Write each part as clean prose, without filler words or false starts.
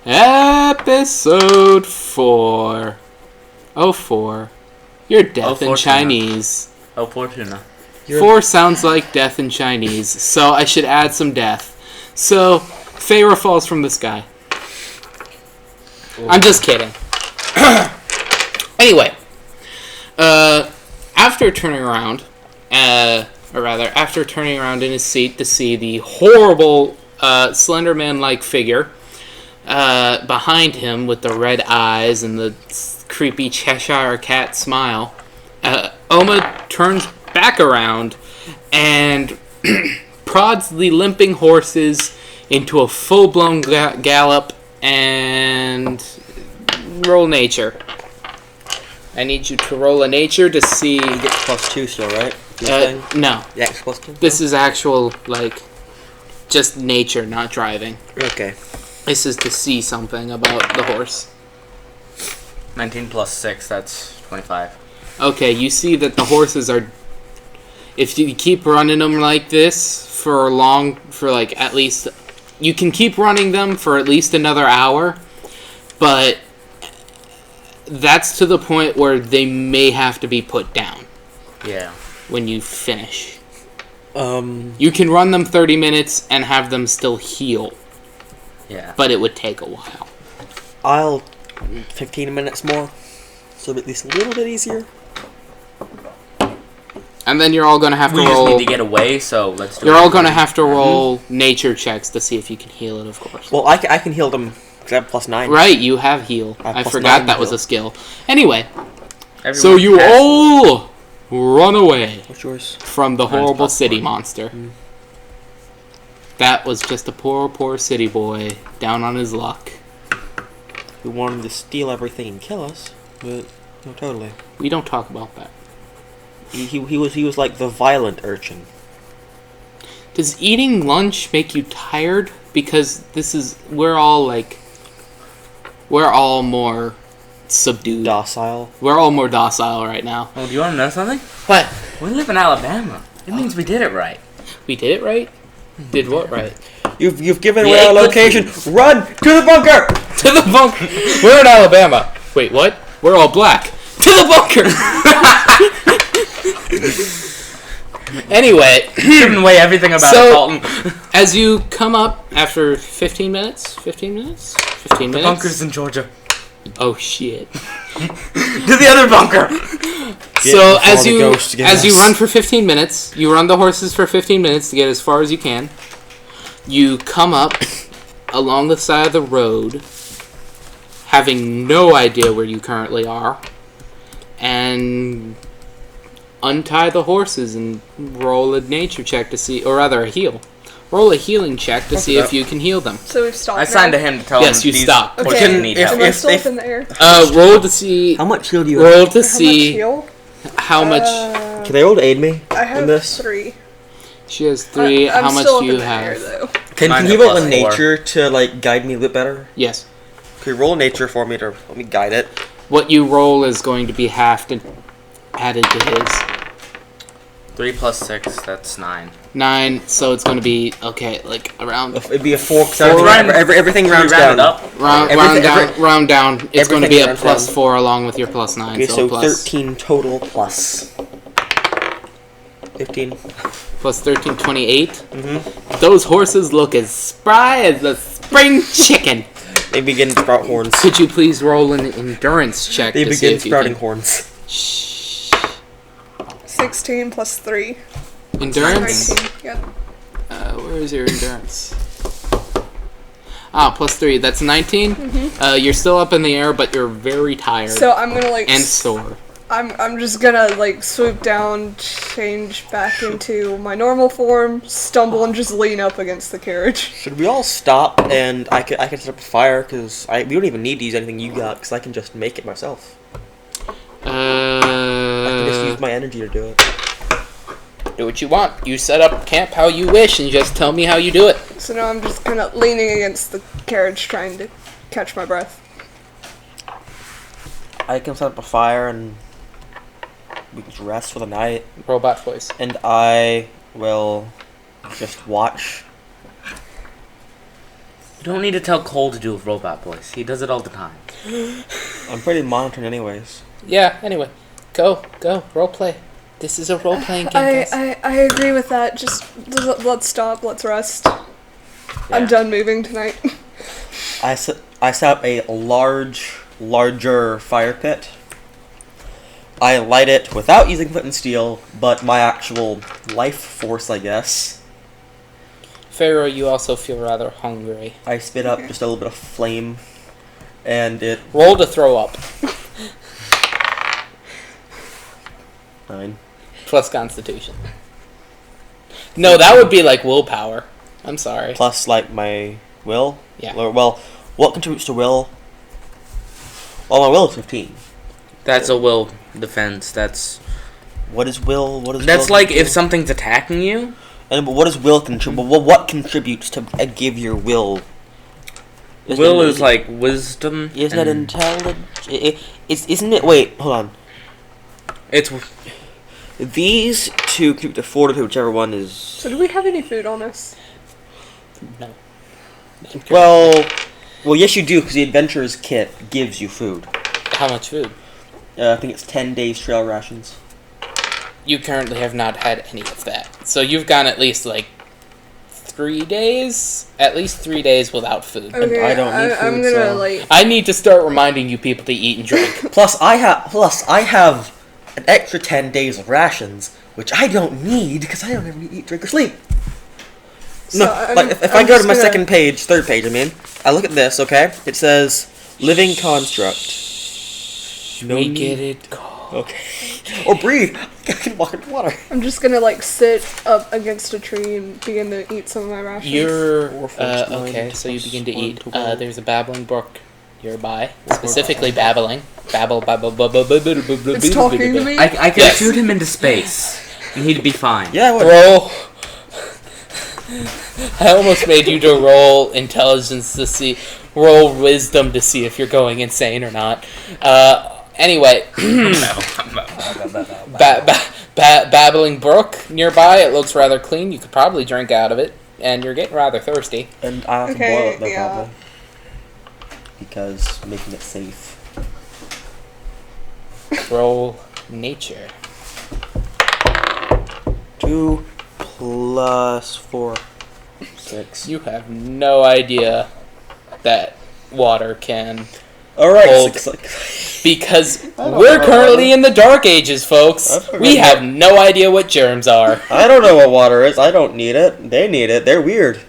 Episode 4. Oh, 4. You're death in Fortuna. Chinese. Oh, Fortuna. 4 sounds like death in Chinese, so I should add some death. So, Feyre falls from the sky. I'm just kidding. Anyway, after turning around, after turning around in his seat to see the horrible Slender Man-like figure behind him with the red eyes and the creepy Cheshire Cat smile, Oma turns back around and prods the limping horses into a full-blown gallop and roll nature. I need you to roll a nature to see... You get +2 still, right? No. Yeah, +2? This is actual, just nature, not driving. Okay. This is to see something about the horse. 19 plus 6, that's 25. Okay, you see that the horses are... If you keep running them like this for at least... You can keep running them for at least another hour, but that's to the point where they may have to be put down. Yeah. When you finish. You can run them 30 minutes and have them still heal. Yeah. But it would take a while. I'll 15 minutes more, so at least a little bit easier. And then you're all going to have to roll... We just need to get away, so let's do it. You're all going to have to roll nature checks to see if you can heal it, of course. Well, I can heal them, because I have +9. Right, you have heal. I forgot that was a skill. Anyway, Everyone so you passes. all run away What's yours? from the horrible city +4. monster. That was just a poor city boy down on his luck. Who wanted to steal everything and kill us, but no, totally. We don't talk about that. He was like the violent urchin. Does eating lunch make you tired? Because we're all more subdued. Docile. We're all more docile right now. Oh, do you want to know something? What? We live in Alabama. It means we did it right. We did it right? Did what right? You've given away our location. Run to the bunker. To the bunker. We're in Alabama. Wait, what? We're all black. To the bunker. Anyway, Giving away everything about Dalton. As you come up after 15 minutes. The bunker's in Georgia. Oh shit. To the other bunker. So as you run for 15 minutes, you run the horses for 15 minutes to get as far as you can. You come up along the side of the road, having no idea where you currently are, and untie the horses and roll a nature check to see, or rather a heal. Roll a healing check to see if you can heal them. So we've stopped. I signed to him to tell him. Yes, you stopped. Okay. Horses need help. Am I still up in the air? Roll to see. How much heal do you have? Roll to How much see heal? how much. Can they all aid me I in have this? 3. She has 3. I'm How much still do up you in the air, have? though. Can Mine you have roll a +4. nature to guide me a bit better? Yes. Can you roll nature for me to let me guide it? What you roll is going to be halved and added to his. 3 plus 6, that's 9. 9, so it's going to be, around... It'd be a 4. Everything Everything rounds round it down. up. round down. It's going to be a everything rounds +4 along with your +9. Okay, so plus 13 total plus 15. plus 13, 28. Those horses look as spry as a spring chicken. They begin to sprout horns. Could you please roll an endurance check They to see begin if you sprouting can... horns. Shh. 16 plus 3. Endurance? 19. Yep. Where is your endurance? +3. That's 19. You're still up in the air, but you're very tired. So I'm gonna and sore. I'm just gonna swoop down, change back into my normal form, stumble, and just lean up against the carriage. Should we all stop and I can set up a fire because we don't even need to use anything you got because I can just make it myself. I can just use my energy to do it. Do what you want. You set up camp how you wish and just tell me how you do it. So now I'm just kind of leaning against the carriage, trying to catch my breath. I can set up a fire and we can just rest for the night. Robot voice. And I will just watch don't need to tell Cole to do robot voice. He does it all the time. I'm pretty monitoring anyways. Yeah, anyway. Go. Roleplay. This is a role-playing game, guys. I agree with that. Just let's stop. Let's rest. I'm Yeah. done moving tonight. I set up a larger fire pit. I light it without using flint and steel, but my actual life force, I guess. Pharaoh, you also feel rather hungry. I spit up just a little bit of flame, and it... Roll to throw up. 9. Plus Constitution. No, that would be like willpower. I'm sorry. Plus, like, my will? Yeah. Well, what contributes to will? Well, my will is 15. That's a will defense. That's What is will? that's will like if contribute? something's attacking you. And what does will contribute? Well, what contributes to give your will? Will is like wisdom. Isn't it and intelligent? Isn't it? Wait, hold on. It's These two contribute to fortitude, whichever one is. So do we have any food on us? No. Well, yes, you do, because the adventurer's kit gives you food. How much food? I think it's 10 days trail rations. You currently have not had any of that. So you've gone at least like 3 days? At least 3 days without food. Okay, I don't need I'm food, gonna so- like. I need to start reminding you people to eat and drink. Plus, I have an extra 10 days of rations, which I don't need because I don't ever eat, drink, or sleep. So No, I'm- like if I'm I go to just my gonna- third page, I look at this, okay? It says living construct. No we need- get it called. Okay. Or breathe. I can walk in water. I'm just gonna like sit up against a tree and begin to eat some of my rations. You're Four, four, nine, okay. So you begin to plus eat. 1, There's a babbling brook nearby, specifically babbling. Babble. It's talking to me. I can Yes. shoot him into space, and he'd be fine. Yeah, what? Roll. I almost made you to roll intelligence to see, roll wisdom to see if you're going insane or not. Anyway, babbling brook nearby. It looks rather clean. You could probably drink out of it, and you're getting rather thirsty. And I have to Okay, boil it though, yeah. probably. Because making it safe. Roll nature. 2 plus 4, 6. You have no idea that water can, Alright, Hold. 6. because I don't we're know. currently in the Dark Ages, folks. I forgot We that. have no idea what germs are. I don't know what water is. I don't need it. They need it. They're weird.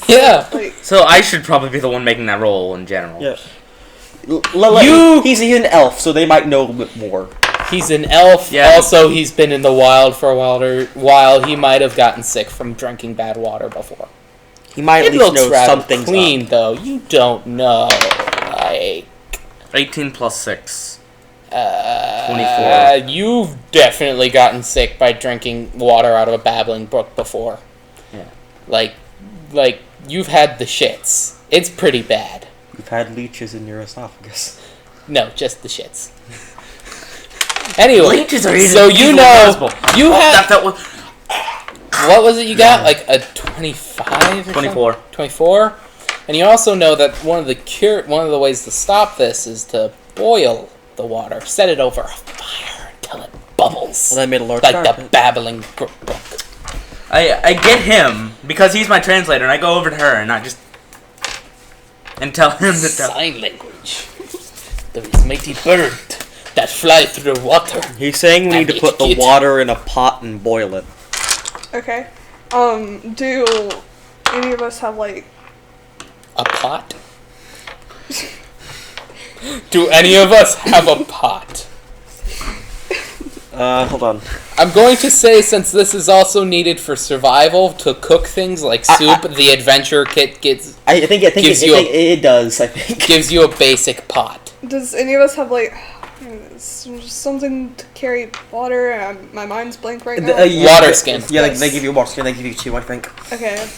Yeah. Like, So I should probably be the one making that roll in general. Yeah. You- He's an elf, so they might know a bit more. He's an elf. Yeah. Also, he's been in the wild for a while. He might have gotten sick from drinking bad water before. He might at It least looks know rather something's clean, up. though. You don't know. Like, 18 plus 6. 24. You've definitely gotten sick by drinking water out of a babbling brook before. Yeah. Like you've had the shits. It's pretty bad. You've had leeches in your esophagus. No, just the shits. Anyway, Leeches are so you easily know possible. you had That was what was it you got? Like a 25 or 24. 24? And you also know that one of the ways to stop this is to boil the water. Set it over a fire until it bubbles. Well, I made a large like fire the pit. babbling brook. I get him because he's my translator, and I go over to her and I just and tell him to tell. Sign language. There is mighty bird that fly through water. He's saying we need to And put the it- water in a pot and boil it. okay. Do any of us have like? A pot? Do any of us have a pot? Hold on. I'm going to say, since this is also needed for survival, to cook things like soup, the adventure kit I think Gives you it does. I think. gives you a basic pot. Does any of us have like something to carry water? My mind's blank right now. Water skin. Yeah, Yes. they give you a water skin. They give you 2, I think. Okay.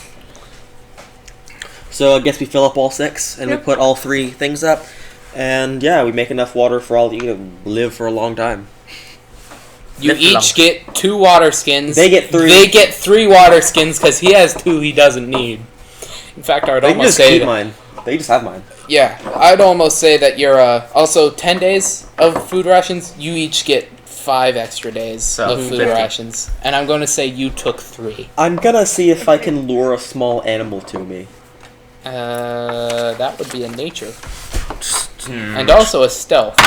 So I guess we fill up all 6, and we Yep. put all 3 things up, and yeah, we make enough water for all of you to live for a long time. You Lift it each up. get 2 water skins. They get 3. They get 3 water skins because he has 2 he doesn't need. In fact, I would I can almost just say keep that, mine. They just have mine. Yeah, I'd almost say that you're also 10 days of food rations. You each get 5 extra days of food 50. rations, and I'm going to say you took 3. I'm gonna see if I can lure a small animal to me. That would be a nature, and also a stealth.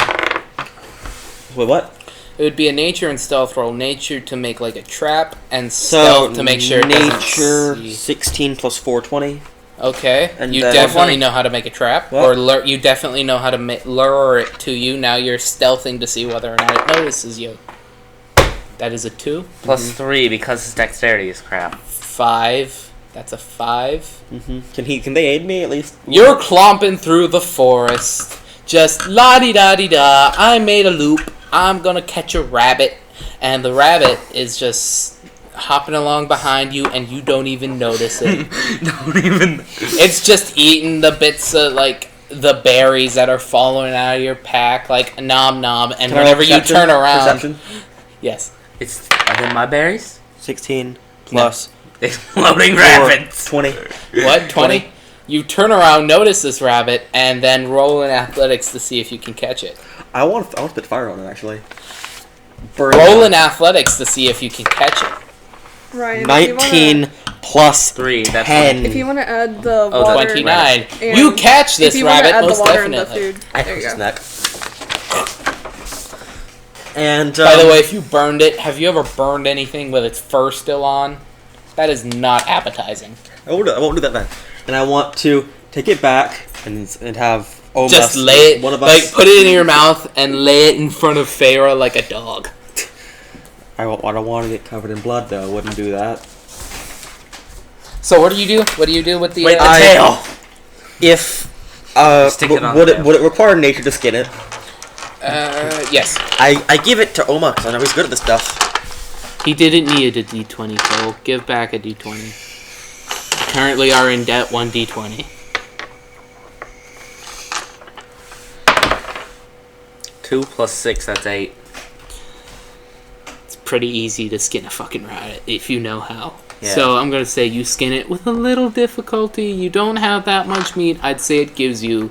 Wait, what? It would be a nature and stealth roll. Nature to make like a trap, and stealth to make sure it nature doesn't see. 16 plus 4, 20. Okay, And you then- definitely know how to make a trap, What? or you definitely know how to lure it to you. Now you're stealthing to see whether or not it notices you. That is a 2. Plus 3 because his dexterity is crap. 5. That's a 5. Can they aid me at least? You're clomping through the forest, just la-di-da-di-da. I made a loop. I'm gonna catch a rabbit, and the rabbit is just hopping along behind you, and you don't even notice it. Don't even. It's just eating the bits of, like, the berries that are falling out of your pack, like, nom nom, and Can I whenever roll you perception? turn around... Perception? Yes. Are they my berries? 16 plus Exploding 4, rabbits. 20. What? 20? You turn around, notice this rabbit, and then roll in athletics to see if you can catch it. I want to spit fire on it, actually. Roll in athletics to see if you can catch it. Ryan, 19 plus 3. That's 10. If you want to add the Oh, water... 29. and You catch this if you wanna rabbit, add the most water and the definitely. food. I There you his go. neck. And By the way, if you burned it, have you ever burned anything with its fur still on? That is not appetizing. I won't do that then. And I want to take it back and have almost Just lay it, one of like, us. put it in your mouth and lay it in front of Feyre like a dog. I don't want to get covered in blood though. I wouldn't do that. So what do you do? What do you do with the... Wait, the I- tail. If Stick it on would the it tail. would it require nature to skin it? yes. I give it to Oma because I know he's good at this stuff. He didn't need a D20, Cole. Give back a D20. You currently are in debt 1 D20. 2 plus 6. That's 8. It's pretty easy to skin a fucking rabbit if you know how. Yeah. So I'm going to say you skin it with a little difficulty. You don't have that much meat. I'd say it gives you,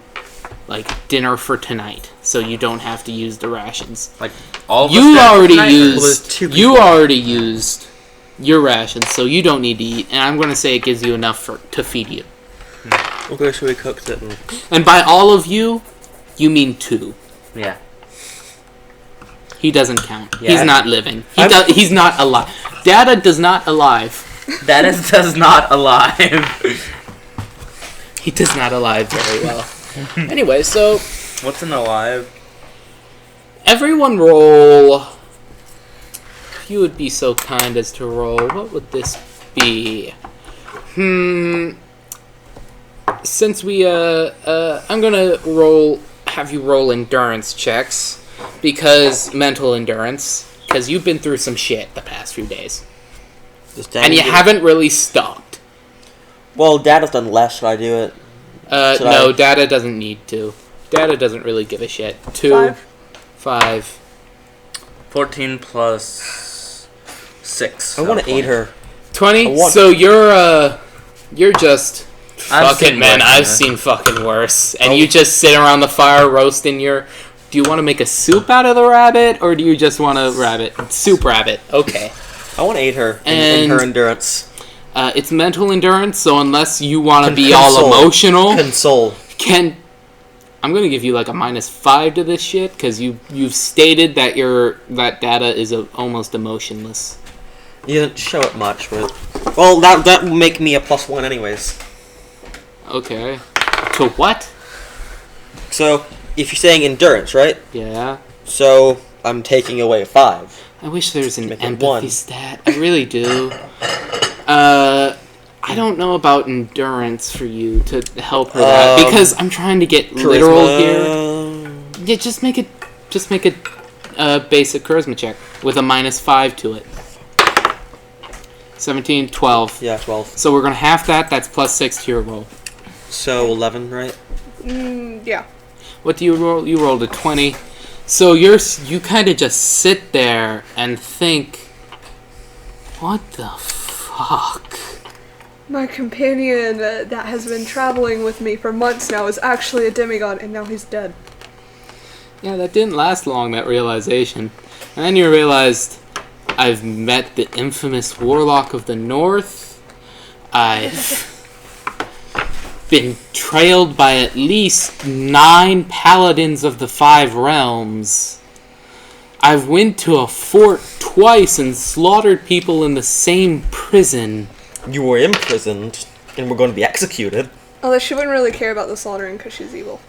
like, dinner for tonight. So you don't have to use the rations. Like all. Of us You dead already tonight, or- Well, there's used... 2 You people. already used your rations, so you don't need to eat. And I'm going to say it gives you enough to feed you. Okay, so we cooked it. And by all of you, you mean 2. Yeah. He doesn't count. Yeah. He's not living. I'm- He's not alive. Data does not alive. That does not alive. He does not alive very well. Anyway, so What's an alive? everyone roll. If you would be so kind as to roll, what would this be? Since we I'm gonna have you roll endurance checks because mental endurance because you've been through some shit the past few days and you haven't really stopped. Well, Dad has done less. Should I do it? No, Data doesn't need to. Data doesn't really give a shit. 2, 5. 14 plus 6. I want to aid her. 20. want- So you're just I've fucking seen man. worse I've than this. seen fucking worse. And you just sit around the fire roasting your. Do you want to make a soup out of the rabbit, or do you just want a rabbit soup rabbit? Okay. I want to aid her in And- her endurance. It's mental endurance. So unless you want to be all Console. emotional, Console. I'm gonna give you like a -5 to this shit because you've stated that that Data is almost emotionless. You didn't show it much, but well, that will make me a +1 anyways. Okay. To what? So if you're saying endurance, right? Yeah. So I'm taking away 5. I wish there's an Make it empathy 1. stat. I really do. I don't know about endurance for you to help her that because I'm trying to get literal here. Charisma. Yeah, just make it basic charisma check with a -5 to it. 17, 12. Yeah, 12. So we're gonna half that. That's +6 to your roll. So 11, right? Yeah. What do you roll? You rolled a 20. So you kind of just sit there and think, what the fuck? My companion that has been traveling with me for months now is actually a demigod, and now he's dead. Yeah, that didn't last long, that realization. And then you realized, I've met the infamous Warlock of the North. I've been trailed by at least 9 paladins of the 5 realms. I've went to a fort twice and slaughtered people in the same prison. You were imprisoned and were going to be executed. Although she wouldn't really care about the slaughtering because she's evil.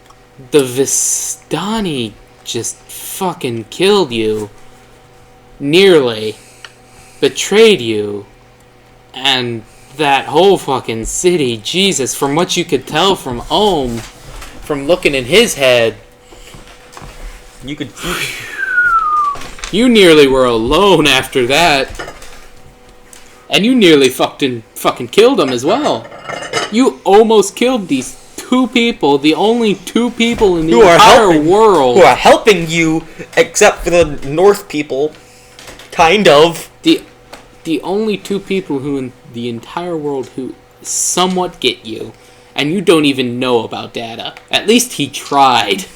The Vistani just fucking killed you. Nearly. Betrayed you. And that whole fucking city, Jesus, from what you could tell from Ohm, from looking in his head, You could. you nearly were alone after that. And you nearly fucking killed him as well. You almost killed these 2 people, the only 2 people in the entire world. Who are helping you, except for the North people. Kind of. The only 2 people who in the entire world who somewhat get you. And you don't even know about Data. At least he tried.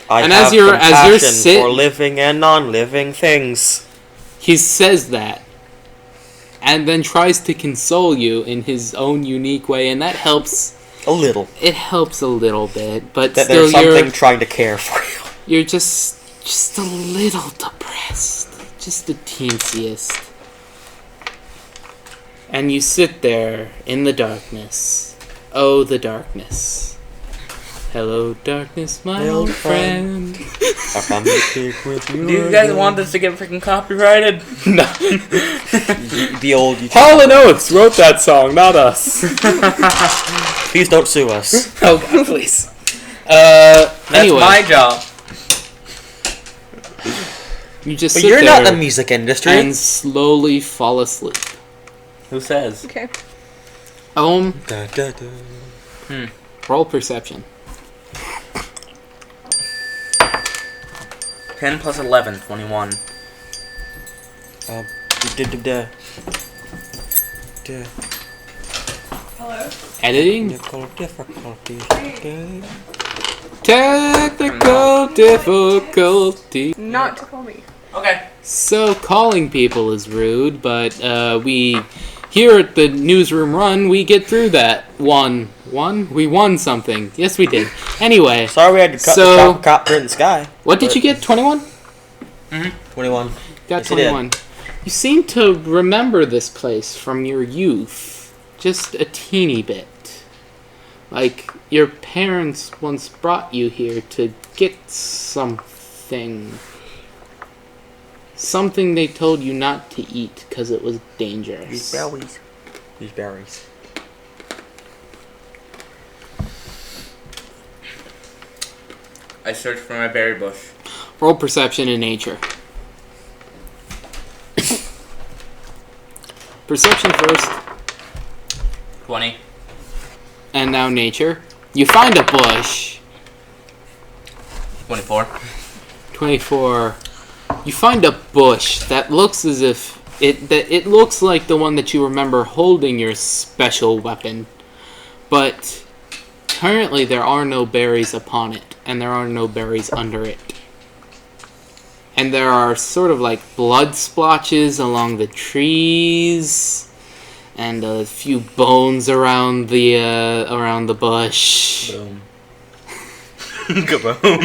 I And have as you're compassion for living and non-living things. He says that. And then tries to console you in his own unique way. And that helps. A little. It helps a little bit. But That still there's something trying to care for you. you're just a little depressed. Just the teensiest. And you sit there in the darkness. Oh, the darkness. Hello, darkness, my old friend. How come to speak with you? Do you guys want this to get freaking copyrighted? No. The old YouTube. Hall & Oates wrote that song, not us. Please don't sue us. Oh, God, please. That's Anyway, my job. you just But sit you're there not in the music industry. and slowly fall asleep. Who says? Okay. Da, da, da. Roll perception. 10 plus 11, 21. Da, da, da. Da. Hello? Editing? Technical difficulties. Technical difficulty. Not to call me. Okay. So calling people is rude, but we here at the newsroom run we get through that. We won something. Yes, we did. Anyway, Sorry we had to cut So- the copter in the sky. what did you get? 21? 21. Got Yes, you did. 21. You seem to remember this place from your youth, just a teeny bit. Like your parents once brought you here to get something. Something they told you not to eat because it was dangerous. These berries. These berries. I searched for my berry bush. Roll perception in nature. Perception first, 20. and now nature. You find a bush. 24. 24. You find a bush that looks as if it looks like the one that you remember holding your special weapon, but currently there are no berries upon it, and there are no berries under it. And there are sort of like blood splotches along the trees, and a few bones around the bush. Boom. Kaboom.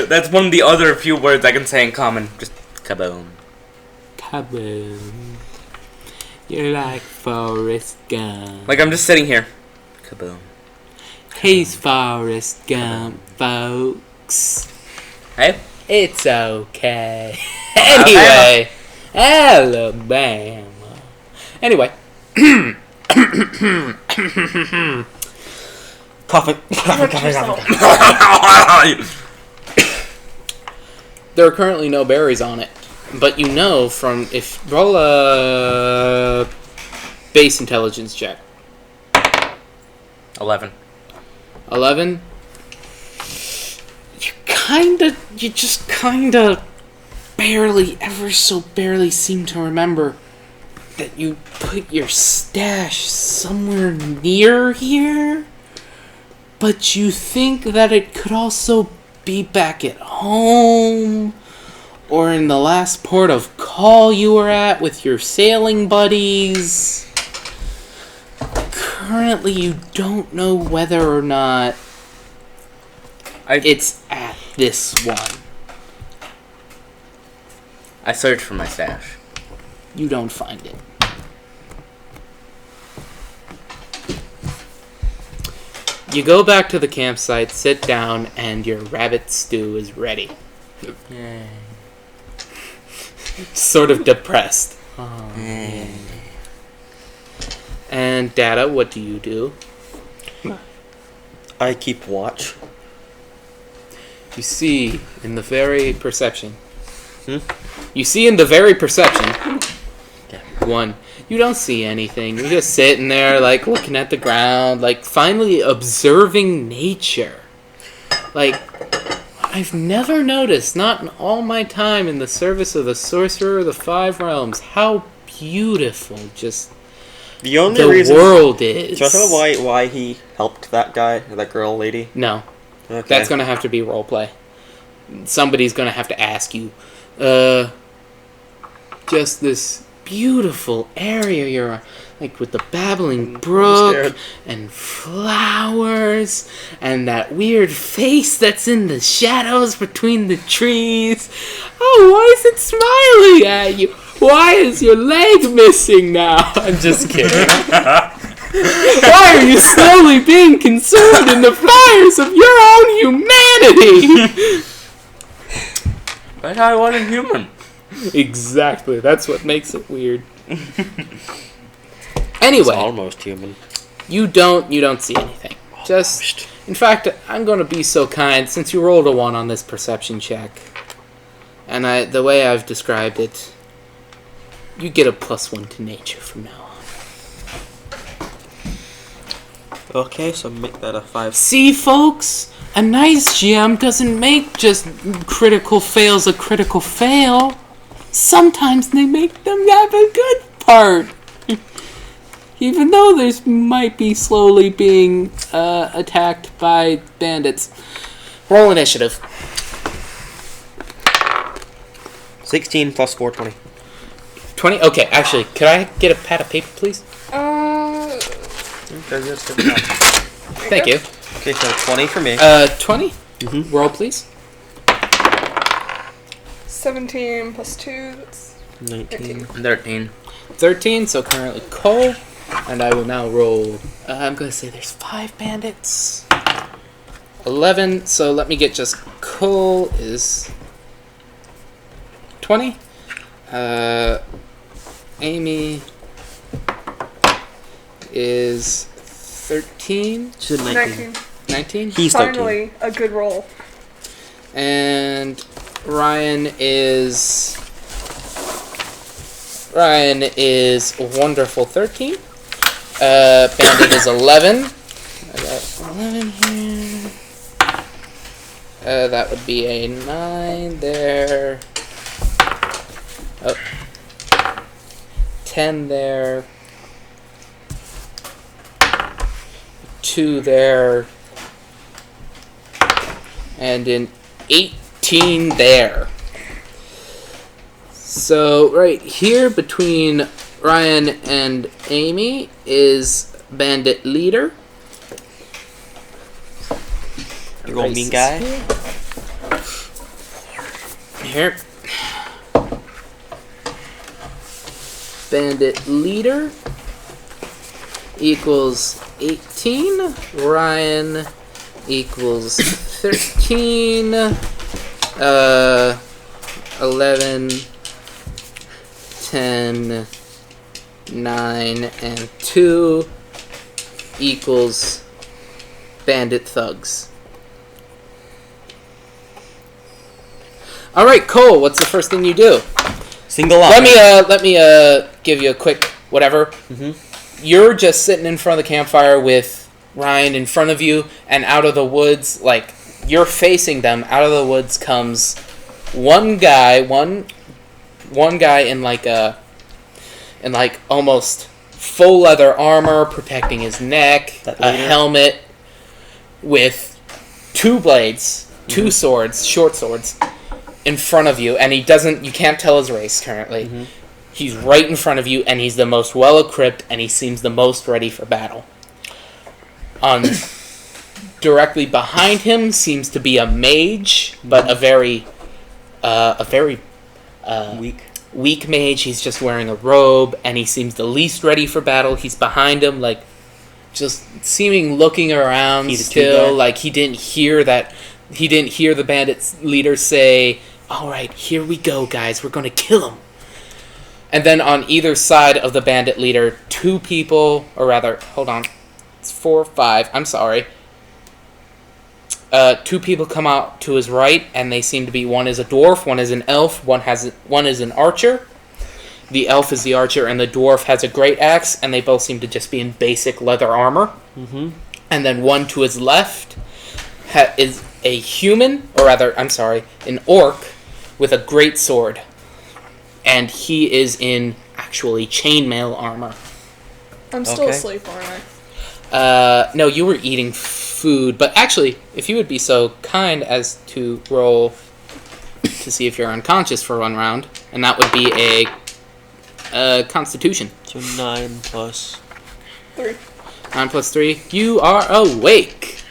That's one of the other few words I can say in common. Just kaboom. Kaboom. You're like Forrest Gump. Like I'm just sitting here. Kaboom. He's Forrest Gump, folks. Hey? It's okay. Anyway, Alabama. Anyway. Coughing. There are currently no berries on it, but you know from if roll a base intelligence check. 11. 11. You just kinda barely, ever so barely seem to remember that you put your stash somewhere near here, but you think that it could also be back at home or in the last port of call you were at with your sailing buddies. Currently, you don't know whether or not it's at this one. I search for my stash. You don't find it. You go back to the campsite, sit down, and your rabbit stew is ready. Yay. Sort of depressed. Oh, Yay. And Data, what do you do? I keep watch. You see in the very perception. Hmm? You see in the very perception. Yeah. One, you don't see anything. You're just sitting there, like, looking at the ground, like, finally observing nature. Like, I've never noticed, not in all my time in the service of the Sorcerer of the Five Realms, how beautiful just The only the reason. world is. Should I tell why he helped that guy, or that girl, lady? No. Okay. That's going to have to be roleplay. Somebody's going to have to ask you. Just this beautiful area you're like with the babbling brook scared. and flowers and that weird face that's in the shadows between the trees. Oh, why is it smiling at you? Why is your leg missing now? I'm just kidding. Why are you slowly being consumed in the fires of your own humanity? But I wasn't human. Exactly. That's what makes it weird. It's Anyway, almost human. you don't see anything. Just, in fact, I'm going to be so kind since you rolled a 1 on this perception check. And the way I've described it, you get a +1 to nature from now on. Okay, so make that a 5. See, folks? A nice GM doesn't make just critical fails a critical fail. Sometimes they make them have a good part. Even though there's might be slowly being attacked by bandits. Roll initiative. 16 plus 4, 20. 20? Okay, actually, could I get a pad of paper, please? Thank you. Okay, so 20 for me. 20? Mhm. Roll, please. 17 plus 2, that's 19. 13. 13, so currently Cole. And I will now roll. I'm going to say there's 5 bandits. 11, so let me get just Cole is 20. Amy is 13. She's 19. 19? He's 13. finally a good roll. And Ryan is wonderful 13. Bandit is 11. I got 11 here. That would be a 9 there. Oh. 10 there. 2 there. And an 18 there. So right here between Ryan and Amy is Bandit Leader. Big old mean guy. Here. Bandit Leader equals 18. Ryan equals 13. 11, 10, 9, and 2 equals Bandit Thugs. Alright, Cole, what's the first thing you do? Single up. Let me give you a quick whatever. Mm-hmm. You're just sitting in front of the campfire with Ryan in front of you, and out of the woods, like, you're facing them, out of the woods comes one guy in almost full leather armor protecting his neck, That a leader? helmet with two blades, two swords, short swords, in front of you, and you can't tell his race currently. He's right in front of you, and he's the most well-equipped, and he seems the most ready for battle. Directly behind him seems to be a mage, but a very Weak. weak mage. He's just wearing a robe, and he seems the least ready for battle. He's behind him, like, just looking around He's a still, two-guy. like he didn't hear the bandit's leader say, "All right, here we go, guys. We're going to kill him." And then on either side of the bandit leader, two people, or rather, hold on, it's 4 or 5. I'm sorry. Two people come out to his right, and they seem to be, one is a dwarf, one is an elf, one is an archer. The elf is the archer, and the dwarf has a great axe, and they both seem to just be in basic leather armor. And then one to his left is a human, or rather, I'm sorry, an orc with a great sword. And he is in, actually, chainmail armor. I'm still Okay. asleep, aren't I? No, you were eating food, but actually, if you would be so kind as to roll to see if you're unconscious for one round, and that would be a Constitution. So 9 plus. 3. 9 plus 3. You are awake.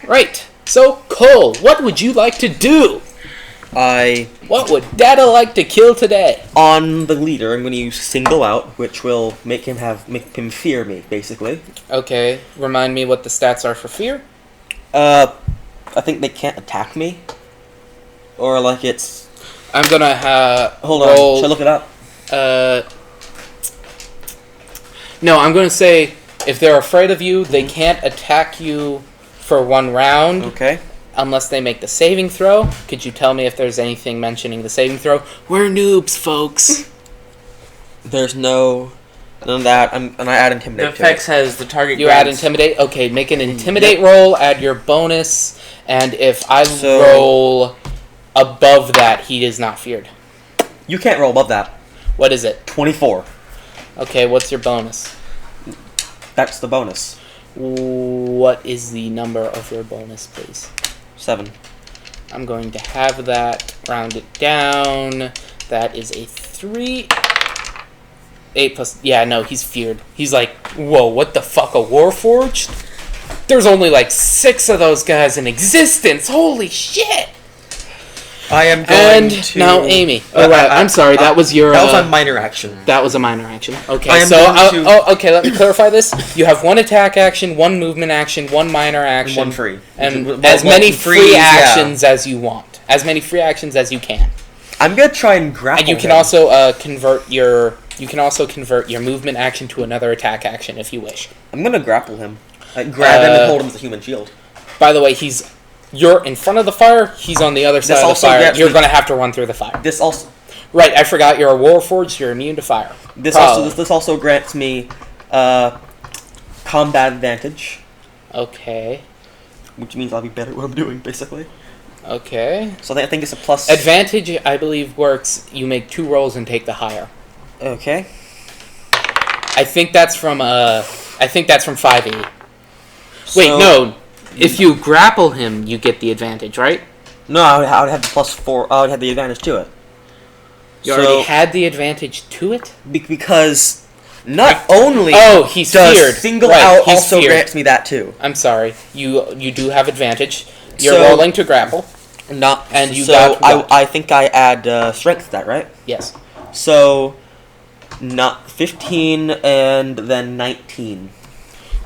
Right. So, Cole, what would you like to do? What would Dada like to kill today? On the leader, I'm going to use single out, which will make him fear me, basically. Okay, remind me what the stats are for fear. I think they can't attack me, or like it's. I'm gonna Hold roll. on, should I look it up? No, I'm gonna say if they're afraid of you, they can't attack you for one round. Okay. Unless they make the saving throw. Could you tell me if there's anything mentioning the saving throw? We're noobs, folks. There's none of that. And I add The intimidate. effect To it. says the target. You add grants- intimidate. Okay, make an intimidate roll. Add your bonus, and if I So- roll above that, he is not feared. You can't roll above that. What is it? 24. Okay, what's your bonus? That's the bonus. What is the number of your bonus, please? 7. I'm going to have that, round it down. That is a 3. 8 plus... Yeah, no, he's feared. He's like, whoa, what the fuck, a Warforged? There's only like 6 of those guys in existence. Holy shit! I am And now Amy. Oh, right, I'm sorry, that was your... That was a minor action. That was a minor action. Okay, I am so going to- okay, let me clarify this. You have 1 attack action, 1 movement action, 1 minor action, One free. and Well, as many free, free yeah. actions as you want. As many free actions as you can. I'm gonna try and grapple And you can him. also convert your movement action to another attack action if you wish. I'm gonna grapple him. Grab him and hold him with a human shield. By the way, you're in front of the fire. He's on the other side of the also fire. grants You're me- going to have to run through the fire. This also Right, I forgot. You're a Warforged. You're immune to fire. this Probably. also grants me combat advantage, Okay. which means I'll be better at what I'm doing, basically. Okay. So I think it's a plus. Advantage, I believe, works. You make 2 rolls and take the higher. Okay. I think that's from 5e. Wait, So- no. If you grapple him, you get the advantage, right? No, I would have the plus 4. I would have the advantage to it. You already had the advantage to it? Because not only Oh, he's does feared. single Right, out he's also feared. grants me that too. I'm sorry. You do have advantage. You're So- rolling to grapple. Not And you so got what? I think I add strength to that, right? Yes. So not 15 and then 19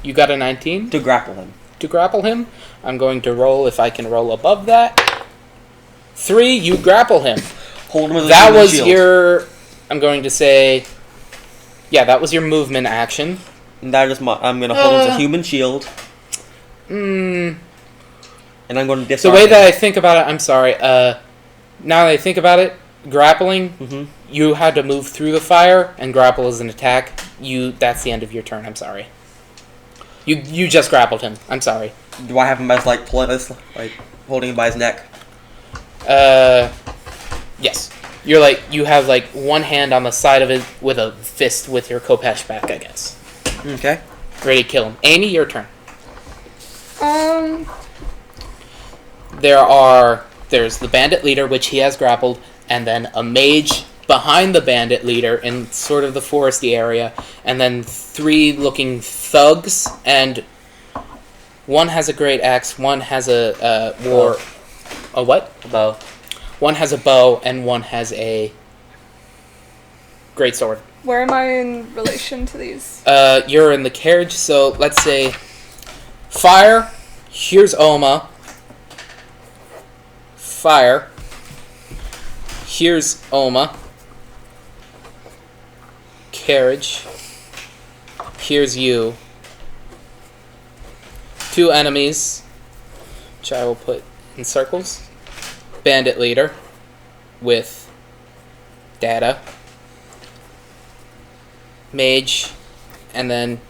You got a 19 to grapple him. to grapple him. I'm going to roll if I can roll above that. 3, you grapple him. Hold him with a That human was shield. your... I'm going to say... Yeah, that was your movement action. And that is my. I'm gonna hold him with a human shield, Mm, and I'm going to the disarm way him. that I think about it... I'm sorry. Now that I think about it, grappling, Mhm. you had to move through the fire, and grapple is an attack. That's the end of your turn. I'm sorry. You just grappled him. I'm sorry. Do I have him as like pulling this, like holding him by his neck? Yes. You're like, you have like one hand on the side of it with a fist with your Kopesh back, I guess. Okay. Ready to kill him. Amy, your turn. Um, There's the bandit leader, which he has grappled, and then a mage behind the bandit leader in sort of the foresty area, and then 3 looking thugs, and one has a great axe, one has a what? Bow. One has a bow, and one has a great sword. where am I in relation to these? You're in the carriage, so let's say fire. Here's Oma. Fire. Here's Oma. Carriage. Here's you. 2 enemies, which I will put in circles. Bandit leader with data. Mage, and then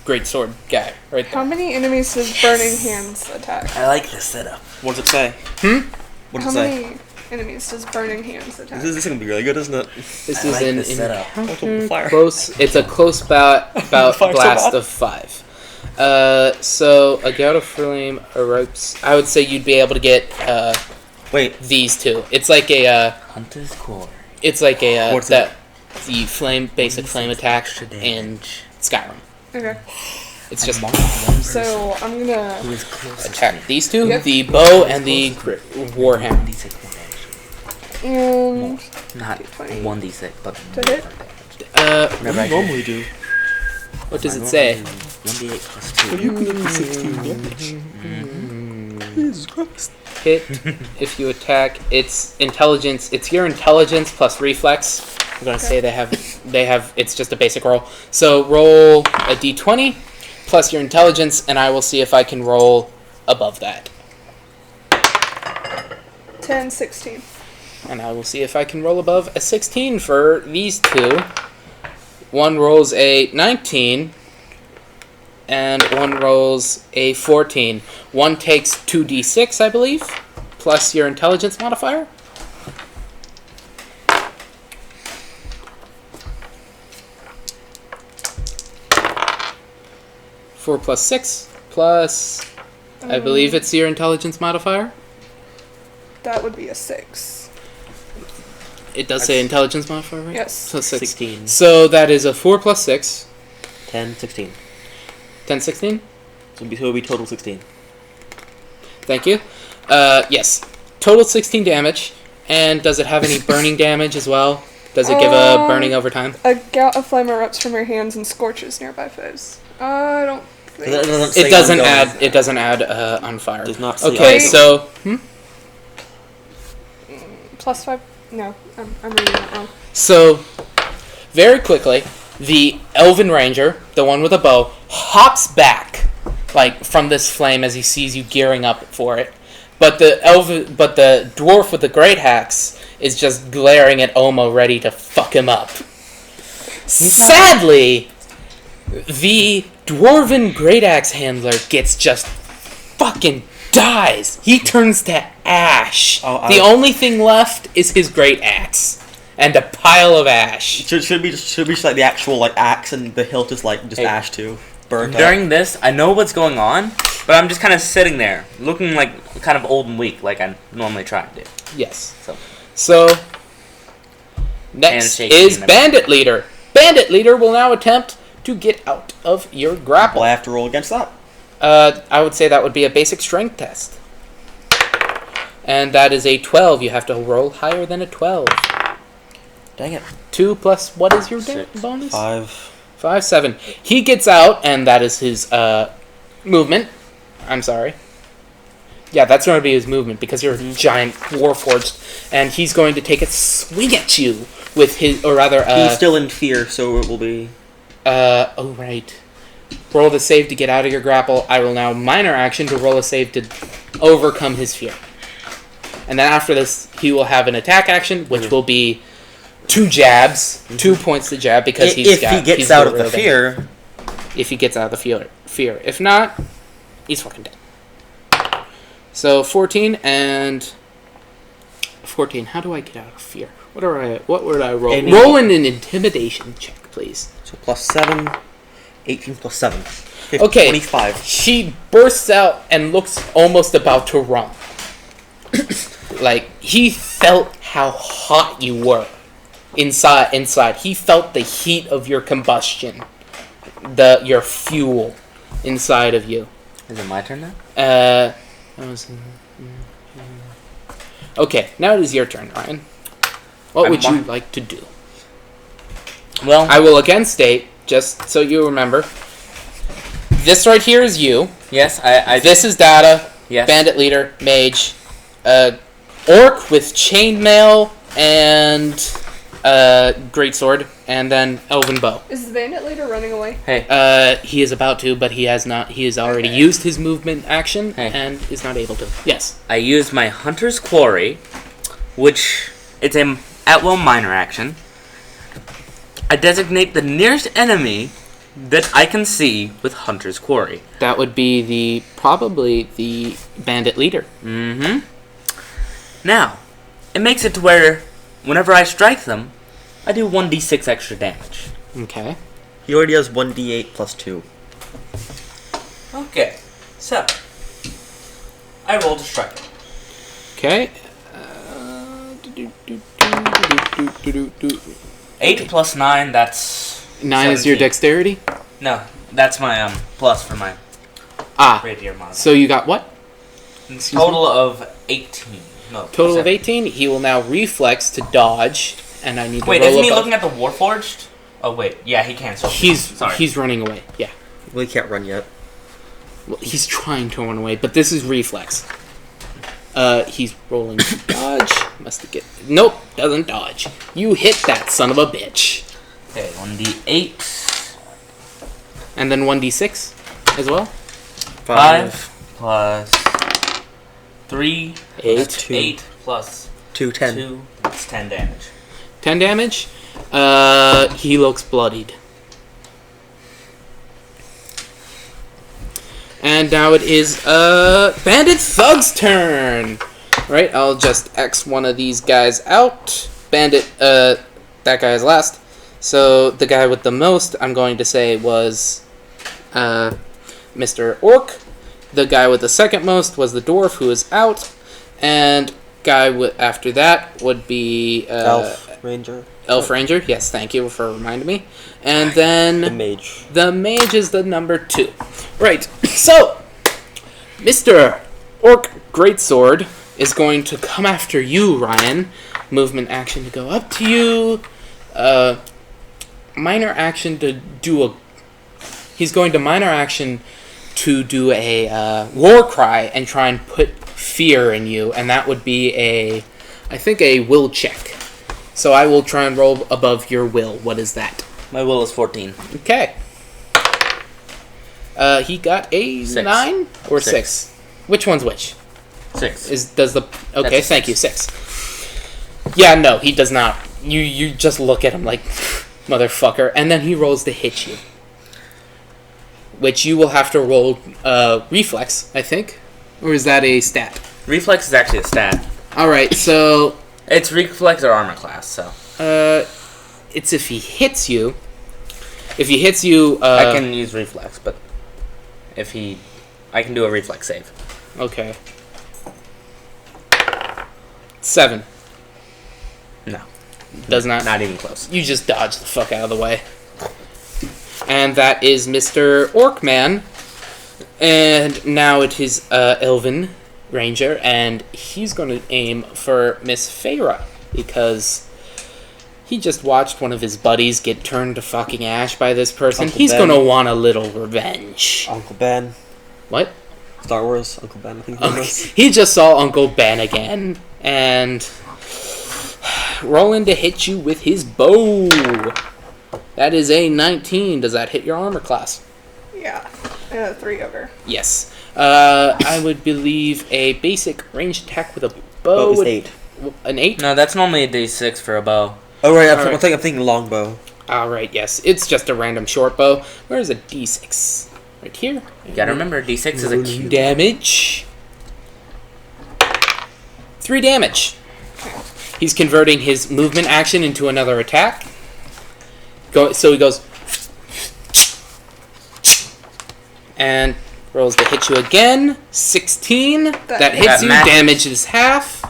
great sword guy right How there. many enemies does Burning Hands attack? I like this setup. What does it say? What How does it say? many enemies does Burning Hands attack? This is gonna be really good, isn't it? This I is like an this setup. Multiple fire. close. It's a close bout Fire's so blast bad. of 5. So a gout of flame erupts. I would say you'd be able to get Wait, these 2. It's like a Hunter's Core. it's like a What's the flame basic flame attack extra in damage. Skyrim. Okay, It's just One person so I'm who gonna. is closest attack to me. these 2, Yep. the bow and the warhammer. 1d6 more damage. And Not 20. 1d6, but To hit? what Remember, I do you normally do? What does I it say? normally do 1d8 plus 2. You can do 16 damage. Jesus Christ. Hit if you attack. It's intelligence. It's your intelligence plus reflex. I'm gonna say they have. It's just a basic roll. So roll a d20 plus your intelligence, and I will see if I can roll above that. 10, 16. And I will see if I can roll above a 16 for these 2. One rolls a 19, and one rolls a 14. One takes 2d6, I believe, plus your intelligence modifier. Four plus 6 plus, I believe it's your intelligence modifier. That would be a 6. It does say intelligence modifier, right? Yes. So 6. 16. So that is a 4 plus 6. 10, 16. 10, 16? So it'll be total 16. Thank you. Yes. Total 16 damage. And does it have any burning damage as well? Does it give a burning over time? A gout of flame erupts from your hands and scorches nearby foes. I don't think. That doesn't say It doesn't ongoing. add. It doesn't add on fire. Does not say Okay, ongoing. so Plus 5? No, I'm reading that wrong. so very quickly, the Elven Ranger, the one with a bow, hops back like from this flame as he sees you gearing up for it. But the dwarf with the great axe is just glaring at Oma, ready to fuck him up. Sadly, the dwarven great axe handler gets just fucking dies. He turns to ash. Oh, The only thing left is his great axe and a pile of ash. Should be just like the actual like axe and the hilt is like just Hey. ash too. Burnt During this, I know what's going on, but I'm just kind of sitting there, looking like kind of old and weak, like I normally try to do. Yes. So, So next shaking is and Bandit Leader. Bandit Leader will now attempt to get out of your grapple. Will I have to roll against that? I would say that would be a basic strength test. And that is a 12. You have to roll higher than a 12. Dang it. 2 plus what is your Six. bonus? 5. 5, 7. He gets out, and that is his movement. I'm sorry. Yeah, that's going to be his movement because you're a giant warforged, and he's going to take a swing at you with his, or rather, He's still in fear, so it will be. oh right. Roll the save to get out of your grapple. I will now minor action to roll a save to overcome his fear. And then after this, he will have an attack action, which will be 2 jabs, 2 points to jab because If he gets he's out of the real fear, if he gets out of the fear. If not, he's fucking dead. So 14 and 14. How do I get out of fear? What would I roll? Any- Roll in an intimidation check, please. So plus 7, 18 plus 7. Okay. 25. She bursts out and looks almost about to run. Like, he felt how hot you were inside. He felt the heat of your combustion. Your fuel inside of you. Is it my turn now? Okay, now it is your turn, Ryan. What I'm would you Mar- like to do? Well, I will again state, just so you remember, this right here is you. yes, I This is Data, yes. Bandit Leader, Mage, Orc with Chainmail and Greatsword, and then Elven Bow. Is the bandit leader running away? Hey, He is about to, but he has not. He has already Okay. used his movement action Hey. and is not able to. Yes. I used my Hunter's Quarry, which it's an at-will minor action. I designate the nearest enemy that I can see with Hunter's Quarry. That would be probably the Bandit Leader. Mm-hmm. Now, it makes it to where whenever I strike them, I do 1d6 extra damage. Okay. He already has 1d8 plus 2. Okay, so I roll to strike it. Okay. 8 plus 9, that's 9 is your 17. dexterity? No, that's my plus for my Ah. rapier modifier. So you got what? Excuse me? Total of 18. No, Total of 7. 18. He will now reflex to dodge, and I need to Wait, roll isn't he above. looking at the Warforged? Oh wait, yeah, he can. So sorry. He's running away. Yeah. Well, he can't run yet. Well, he's trying to run away, but this is reflex. He's rolling to dodge. Must get. Nope, doesn't dodge. You hit that son of a bitch. Okay, 1d8. And then 1d6 as well. 5 plus 3. Eight. That's 8 plus 2, 10. 2. That's 10 damage. 10 damage. He looks bloodied. And now it is Bandit Thug's turn. Right, I'll just X one of these guys out. Bandit, that guy is last. So the guy with the most, I'm going to say, was Mr. Orc. The guy with the second most was the dwarf, who is out. And guy after that would be Elf, Ranger. Elf Ranger. Yes, thank you for reminding me. And then The Mage. the mage is the number 2. Right. So, Mr. Orc Greatsword is going to come after you, Ryan. Movement action to go up to you. Minor action to do a... He's going to minor action to do a war cry and try and put fear in you. And that would be I think a will check. So I will try and roll above your will. What is that? My will is 14. Okay. He got a 6. 9 or 6. 6. Which one's which? 6. Okay, That's a thank you. 6. Yeah, no, he does not. You just look at him like motherfucker, and then he rolls to hit you, which you will have to roll reflex, I think, or is that a stat? Reflex is actually a stat. All right, so It's reflex or armor class, so it's if he hits you. If he hits you, I can use reflex, but I can do a reflex save. Okay. 7. No, Does not. not even close. You just dodge the fuck out of the way. And that is Mr. Orcman. And now it is Elven Ranger, and he's going to aim for Miss Feyre because he just watched one of his buddies get turned to fucking ash by this person. Uncle He's Ben. going to want a little revenge. Uncle Ben. What? Star Wars. Uncle Ben, I think his name was. He just saw Uncle Ben again, and rolling to hit you with his bow. That is a 19. Does that hit your armor class? Yeah. 3 over. Yes. I would believe a basic ranged attack with a bow. Oh, it was would- 8. An 8? No, that's normally a d6 for a bow. Oh, right, Alright. I'm thinking longbow. Alright, yes. It's just a random short bow. Where's a d6? Right here. You gotta remember, d6 is a cube. Damage. 3 damage. He's converting his movement action into another attack. So he goes and rolls to hit you again. 16. That hits you. matches. Damage is half.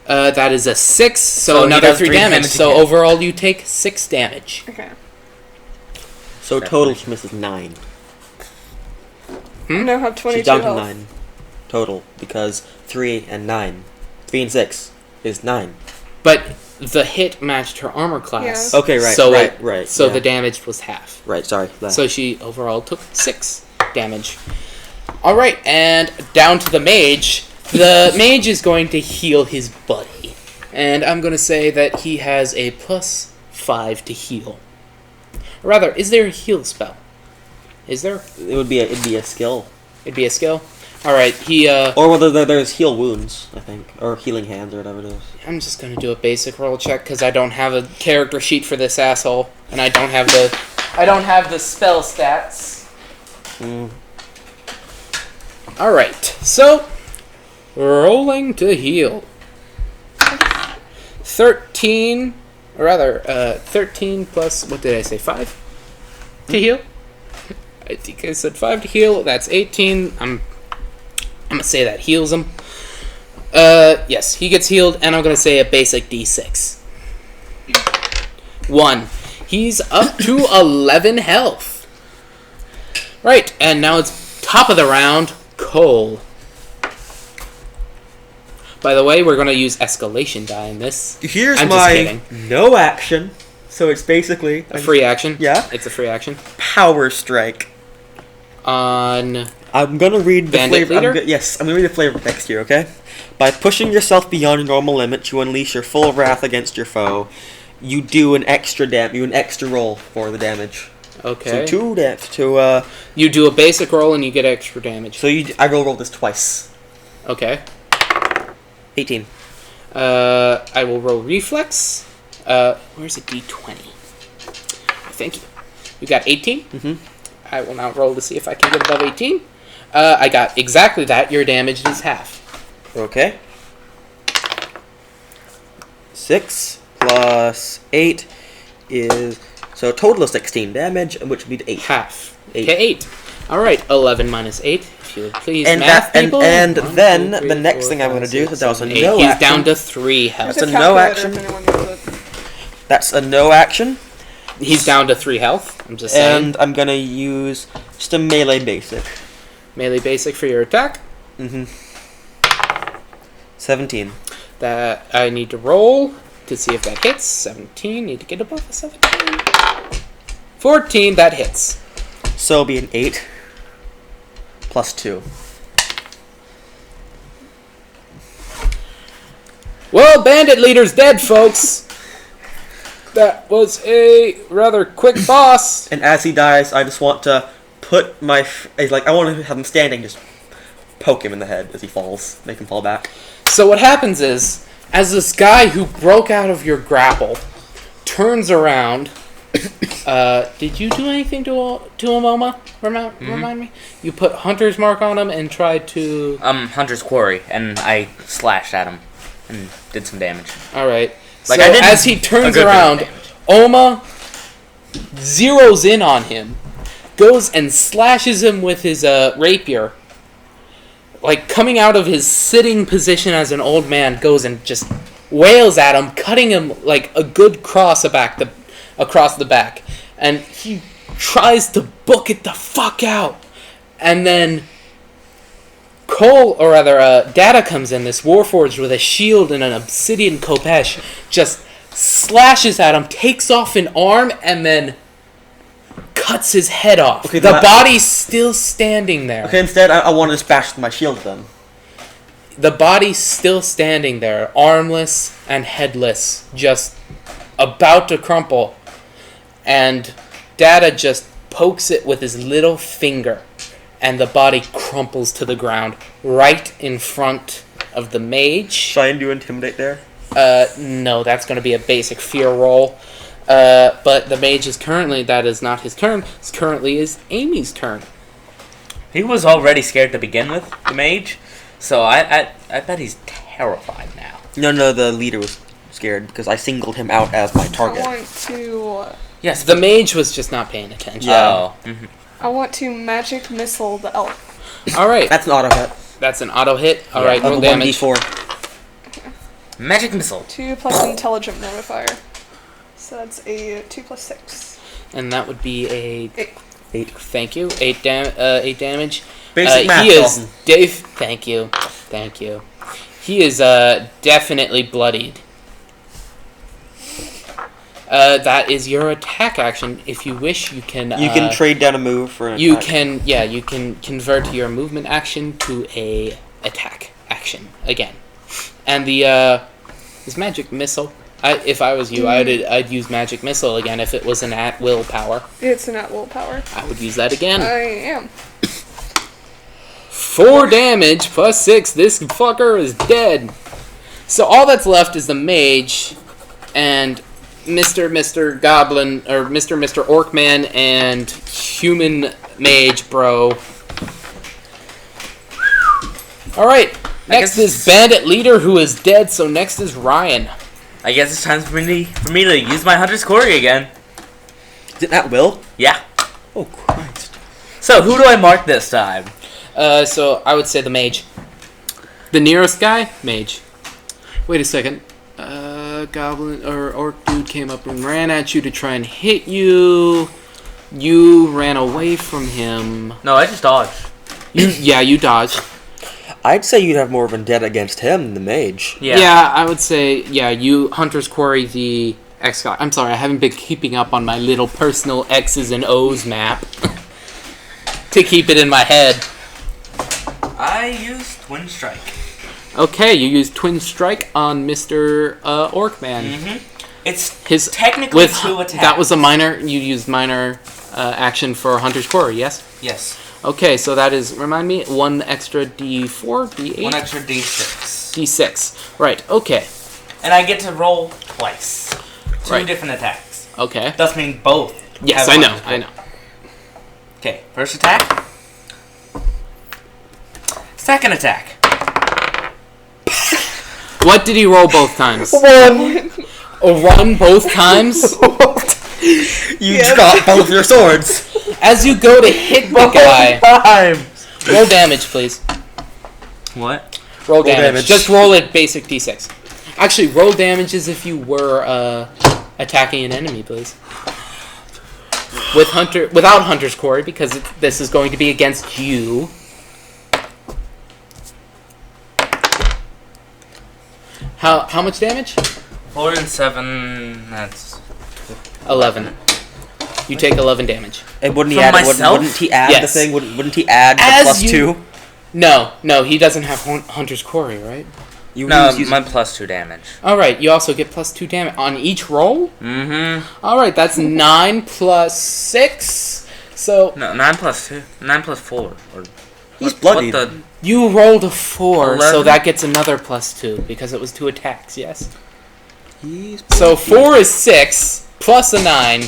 That is a 6. So he another does 3 3 damage. damage So again. overall, you take 6 damage. Okay. So total she misses 9. I now have 22 She's down to health. 9 total because 3 and 9, 3 and 6 is 9. But the hit matched her armor class. Yeah. Okay, right, So right. So yeah. the damage was half. Right, sorry. So she overall took 6 damage. Alright, and down to the mage. The mage is going to heal his buddy. And I'm going to say that he has a +5 to heal. Or rather, is there a heal spell? Is there? it'd be a skill. It'd be a skill? Alright, Or whether there's heal wounds, I think, or healing hands or whatever it is. I'm just going to do a basic roll check because I don't have a character sheet for this asshole. And I don't have the spell stats. Alright, so rolling to heal. 13, or rather, 13 plus, what did I say, 5 to heal? I think I said 5 to heal, that's 18. I'm gonna say that heals him. Yes, he gets healed, and I'm gonna say a basic D6. 1. He's up to 11 health. Right, and now it's top of the round, Cole. By the way, we're going to use escalation die in this. Here's I'm just my kidding. no action, so it's basically A free action? Yeah. It's a free action. power strike. On... I'm gonna read the Bandit flavor. leader? Yes, I'm gonna read the flavor text here. Okay. By pushing yourself beyond your normal limits, you unleash your full wrath against your foe. You do an extra roll for the damage. Okay. So to You do a basic roll and you get extra damage. I roll this twice. Okay. 18. I will roll reflex. Where's a d20? Thank you. You got 18? Mhm. I will now roll to see if I can get above 18. I got exactly that. Your damage is half. Okay. 6 plus 8 is so a total of 16 damage, which would be 8. Half. 8. Okay, 8. Alright, 11 minus 8. If you would please And math that, people. and 1, then 2, 3, the next 4, thing I'm 5, going to do, 6, is that was a 7, 8. no He's action. down to 3 health. That's There's a no calculator action. if anyone needs it. That's a no action, He's down to 3 health. I'm just saying. and I'm going to use just a melee basic. Melee basic for your attack. 17. That I need to roll to see if that hits. 17. Need to get above a 17. 14. That hits. So it'll be an 8 plus 2. Well, bandit leader's dead, folks. That was a rather quick boss. And as he dies, I just want to put my... I want to have him standing, just poke him in the head as he falls. Make him fall back. So what happens is, as this guy who broke out of your grapple turns around, did you do anything to him, Oma? Remind me? You put Hunter's Mark on him and tried to... Hunter's Quarry, and I slashed at him and did some damage. Alright. Like, So I did as he a turns good bit of around, damage. Oma zeroes in on him, goes and slashes him with his rapier. Like, coming out of his sitting position as an old man, goes and just wails at him, cutting him like a good cross across the back. And he tries to book it the fuck out. And then Cole, or rather, Data comes in, this Warforged with a shield and an obsidian khopesh, just slashes at him, takes off an arm, and then cuts his head off. Okay, the that- body's still standing there. Okay, instead, I want to just bash with my shield then. The body's still standing there, armless and headless, just about to crumple. And Data just pokes it with his little finger, and the body crumples to the ground right in front of the mage. Try and do Intimidate there. No, that's going to be a basic fear roll. But the mage is currently, that is not his turn, it's currently is Amy's turn. He was already scared to begin with, the mage, So I bet he's terrified now. No, the leader was scared because I singled him out as my I target. want to. Yes, The mage was just not paying attention. Oh. I want to magic missile the elf. All right, That's an auto hit. that's an auto hit. All Yeah. right, Of roll a damage. 1d4. Magic missile. 2 plus intelligent modifier. So that's a 2 plus 6. And that would be a 8. thank you. 8 damage. Basic math, He is Dalton. Dave. Thank you. He is definitely bloodied. That is your attack action. If you wish, you can. You can trade down a move for an You attack. can. Yeah, you can convert your movement action to a attack action again. And the is magic missile. If I was you, I'd use magic missile again if it was an at will power. It's an at will power. I would use that again. I am. 4 damage plus 6. This fucker is dead. So all that's left is the mage and Mr. Goblin or Mr. Orcman and human mage bro. All right. Next is bandit leader who is dead. So next is Ryan. I guess it's time for me to use my Hunter's Quarry again. Is it at will? Yeah. Oh, Christ. So who do I mark this time? So I would say the mage. The nearest guy, mage. Wait a second. Goblin or orc dude came up and ran at you to try and hit you. You ran away from him. No, I just dodged. You dodged. I'd say you'd have more of a debt against him than the mage. Yeah. I would say, you Hunter's Quarry the X guy. I'm sorry, I haven't been keeping up on my little personal X's and O's map to keep it in my head. I used Twin Strike. Okay, you used Twin Strike on Mr. Orcman. Mm-hmm. It's His technically 2 attacks. That was a minor. You used minor action for Hunter's Quarry, yes? Yes. Okay, so that is, remind me, 1 extra D4, D8? 1 extra D6. D6. Right, okay. And I get to roll twice. 2 Right. different attacks. Okay. Thus mean both. Yes, have I know, Hunter's I Quarry. know. Okay, first attack. Second attack. What did he roll both times? 1! A run both times? You dropped both your swords. As you go to hit the guy, roll damage, please. What? Roll damage. damage. Just roll it basic D6. Actually, roll damage as if you were attacking an enemy, please. Without Hunter's Quarry, because this is going to be against you. How much damage? 4 and 7. That's 11. You take 11 damage. And wouldn't he From add? myself? Wouldn't he add Yes. the thing? Wouldn't he add the As plus you- 2? No, he doesn't have Hunter's Quarry, right? You no, use- my plus 2 damage. All right, you also get plus 2 damage on each roll. Mm-hmm. All right, that's 9 plus 6. So No, 9 plus 2. 9 plus 4. Or He's what bloodied. the? you rolled a 4, so 11? that gets another plus 2 because it was 2 attacks. Yes. He's So bloodied. 4 is 6 plus a 9.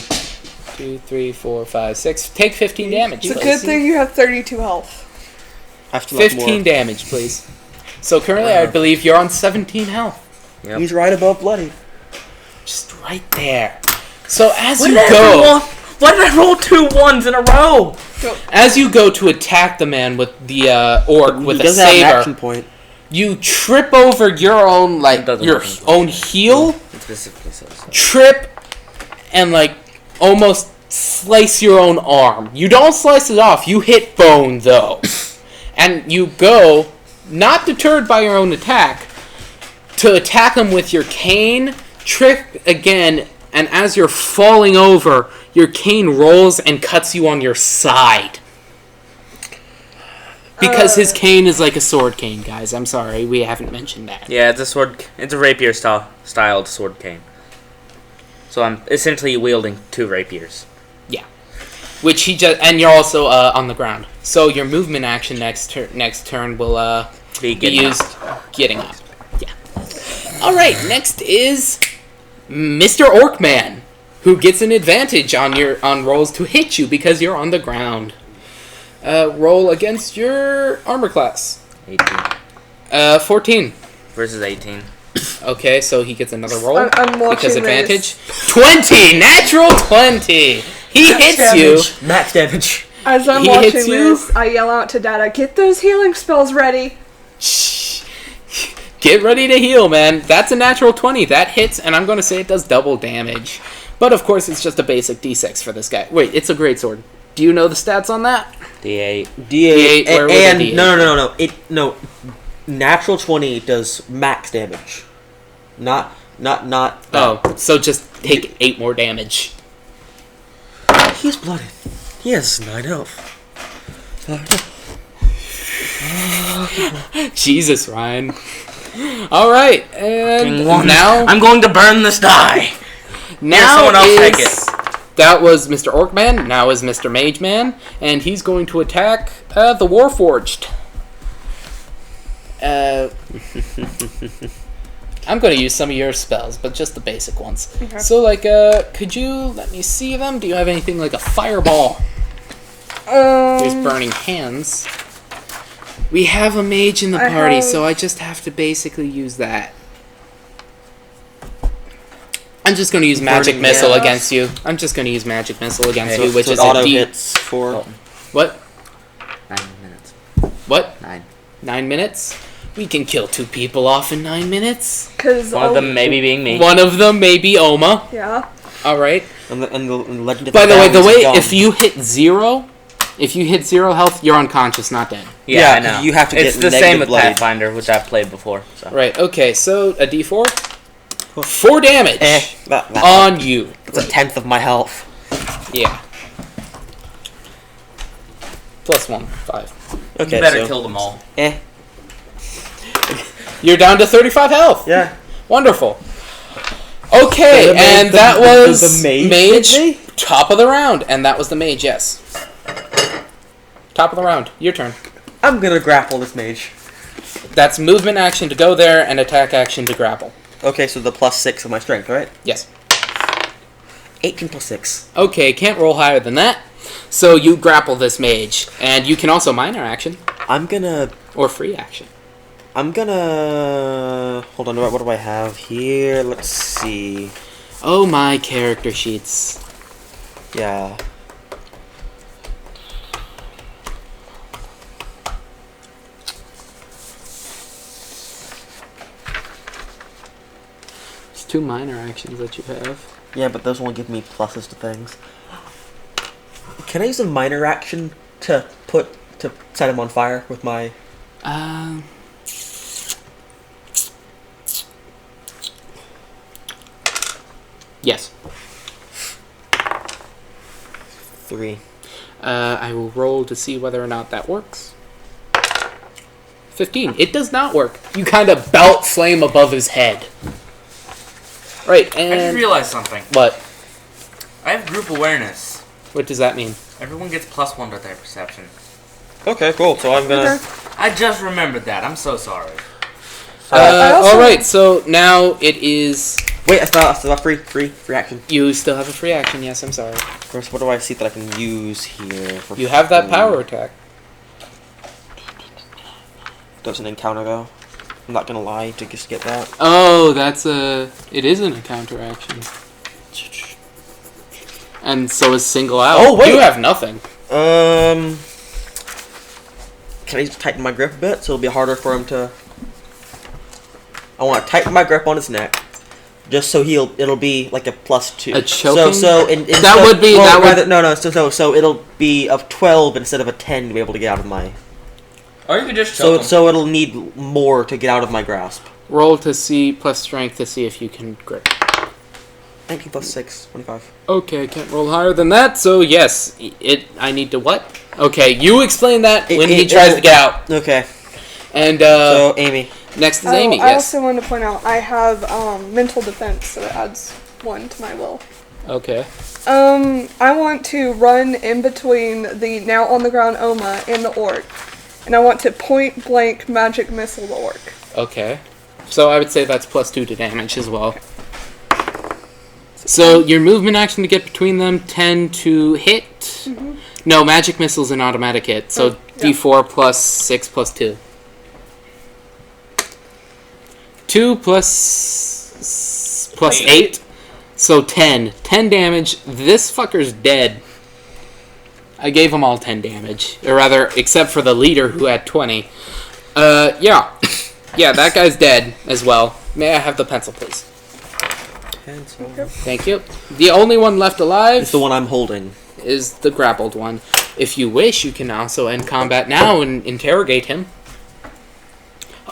2, 3, 4, 5, 6. Take 15 damage. It's a please. good thing you have 32 health. I have to look 15 more. damage, please. So currently, I believe you're on 17 health. Yep. He's right above bloodied. Just right there. So as Why you did I go, roll- Why did I roll 2 1s in a row? as you go to attack the man with the orc with he a does have an action saber, point. you trip over your own It doesn't your have an own heel, It specifically says so. trip, and almost slice your own arm. You don't slice it off. You hit bone though, and you go, not deterred by your own attack, to attack him with your cane, trip again, and as you're falling over, your cane rolls and cuts you on your side. Because his cane is like a sword cane, guys. I'm sorry, we haven't mentioned that. Yeah, it's a sword. It's a rapier styled sword cane. So I'm essentially wielding 2 rapiers. Yeah. Which he just, and you're also on the ground. So your movement action next turn will Be be getting used getting up. Yeah. All right. Next is Mr. Orcman, who gets an advantage on rolls to hit you because you're on the ground. Roll against your armor class. 18. 14. Versus 18. Okay, so he gets another roll. I'm watching because advantage. this. 20! Natural 20! He hits you! Max damage. As I'm He watching hits you? this, I yell out to Dada, "Get those healing spells ready!" Shh. Get ready to heal, man. That's a natural 20. That hits, and I'm going to say it does double damage. But, of course, it's just a basic D6 for this guy. Wait, it's a greatsword. Do you know the stats on that? D8. D8. where would And the D8 no. Natural 20 does max damage. Not. Oh, so just take 8 more damage. He's blooded. He has 9 health. Jesus, Ryan. Alright, and now... I'm going to burn this die. Now someone else take That was Mr. Orcman, now is Mr. Mageman, and he's going to attack the Warforged. I'm going to use some of your spells, but just the basic ones. Okay. So, could you let me see them? Do you have anything like a fireball? There's burning hands. We have a mage in the party, so I just have to basically use that. I'm just going to use Magic Missile against you. I'm just going to use Magic Missile against you, which is auto a D... hits for... What? 9 minutes. What? 9. 9 minutes? We can kill 2 people off in 9 minutes. Because One of them maybe being me. One of them may be Oma. Yeah. Alright. And the legend of By the way, Gone. if you hit 0 health, you're unconscious, not dead. Yeah, Yeah, I know. you have to It's get the same negative with bloodied. Pathfinder, which I've played before. So. Right, okay, so a d4. 4 damage That on you. That's a tenth of my health. Yeah. Plus 1, 5. Okay, You better so, kill them all. You're down to 35 health. Yeah. Wonderful. Okay, So the and mage- that was the mage hit me? top of the round, and that was the mage, yes. Top of the round. Your turn. I'm gonna grapple this mage. That's movement action to go there and attack action to grapple. Okay, so the +6 of my strength, right? Yes. 18 + 6. Okay, can't roll higher than that. So you grapple this mage, and you can also minor action I'm gonna... or free action. Hold on, what do I have here? Let's see. Oh, my character sheets. Yeah. There's 2 minor actions that you have. Yeah, but those won't give me pluses to things. Can I use a minor action to set him on fire with my... Yes. 3. I will roll to see whether or not that works. 15. It does not work. You kind of belt flame above his head. Right, I just and... realized something. What? I have group awareness. What does that mean? Everyone gets +1 to their perception. Okay, cool. So I'm gonna... Okay. I just remembered that. I'm so sorry. I also- Alright, so now it is... Wait, I still have free action. You still have a free action, yes, I'm sorry. First, what do I see that I can use here? For You have that free? power attack. Doesn't encounter though. I'm not gonna lie to just get that. Oh, that's a... It isn't a counter action. And so is single out. Oh, wait! You have nothing. Can I just tighten my grip a bit so it'll be harder for him to... I want to tighten my grip on his neck, just so it'll be like a +2. A choking? So it'll be of 12 instead of a 10 to be able to get out of my... Or you could just choke So it'll need more to get out of my grasp. Roll to see, plus strength to see if you can grip. 19 + 6, 25. Okay, can't roll higher than that, so yes. I need to what? Okay, you explain that when he tries to get out. Okay. And, So, Amy. next is Amy, I yes. also wanted to point out, I have mental defense, so it adds 1 to my will. Okay. I want to run in between the now on the ground Oma and the orc, and I want to point blank magic missile the orc. Okay. So I would say that's +2 to damage as well. So your movement action to get between them, 10 to hit. Mm-hmm. No, magic missile's an automatic hit. So yeah. D4 +6 +2. 2 plus 8. So 10. 10 damage. This fucker's dead. I gave them all 10 damage. Or rather, except for the leader who had 20. Yeah. Yeah, that guy's dead as well. May I have the pencil, please? Pencil. Thank you. The only one left alive It's the one I'm holding. is the grappled one. If you wish, you can also end combat now and interrogate him.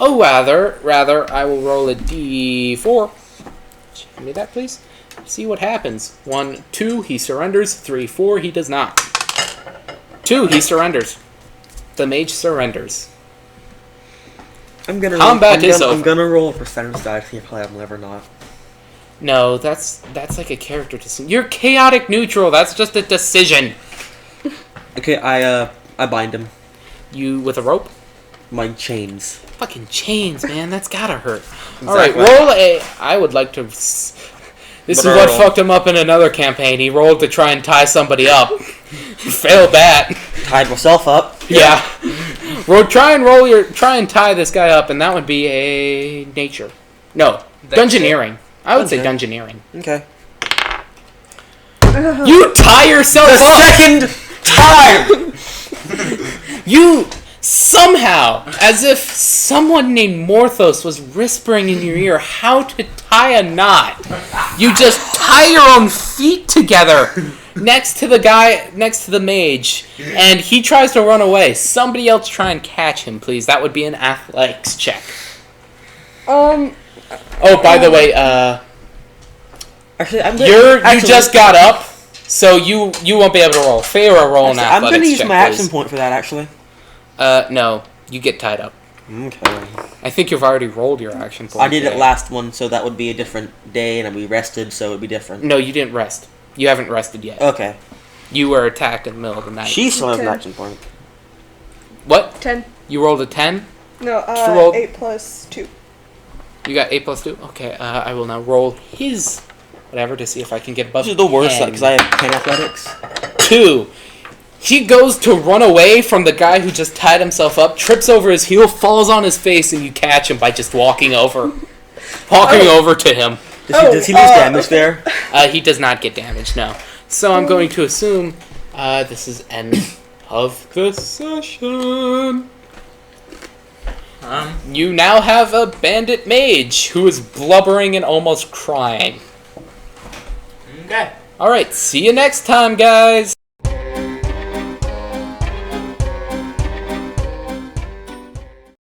Oh, rather, I will roll a d4. Give me that, please. See what happens. 1, 2, he surrenders. 3, 4, he does not. 2, he surrenders. The mage surrenders. I'm gonna Combat is I'm over. gonna roll a percentage die to see if I'm live or not. No, that's like a character decision. You're chaotic neutral. That's just a decision. Okay, I bind him. You with a rope? My chains. Fucking chains, man. That's gotta hurt. Exactly. All right, roll a. I would like to. This is But what roll. fucked him up in another campaign. He rolled to try and tie somebody up. Failed that. Tied myself up. Yeah. Try and tie this guy up, and that would be a nature. No, dungeoneering. I would say dungeoneering. Okay. You tie yourself up. Second time! You somehow, as if someone named Morthos was whispering in your ear how to tie a knot, you just tie your own feet together next to the mage, and he tries to run away. Somebody else try and catch him, please. That would be an athletics check. Um, Oh, by the way, Actually, you just got up, so you won't be able to roll. Farah, roll an I'm athletics gonna use check, my please. action point for that, actually. No, you get tied up. Okay. I think you've already rolled your action point. I did it today. last one, so that would be a different day, and I'd be rested, so it'd be different. No, you didn't rest. You haven't rested yet. Okay. You were attacked in the middle of the night. She still has an Okay. action point. What? 10. You rolled a 10? No, She rolled- 8 plus 2. You got 8 plus 2? Okay, I will now roll his whatever to see if I can get above This is the worst, 10. because I have 10 athletics. 2. He goes to run away from the guy who just tied himself up, trips over his heel, falls on his face, and you catch him by just walking over. Over to him. Does he lose damage there? He does not get damaged, no. So I'm going to assume this is end of the session. You now have a bandit mage who is blubbering and almost crying. Okay. Alright, see you next time, guys!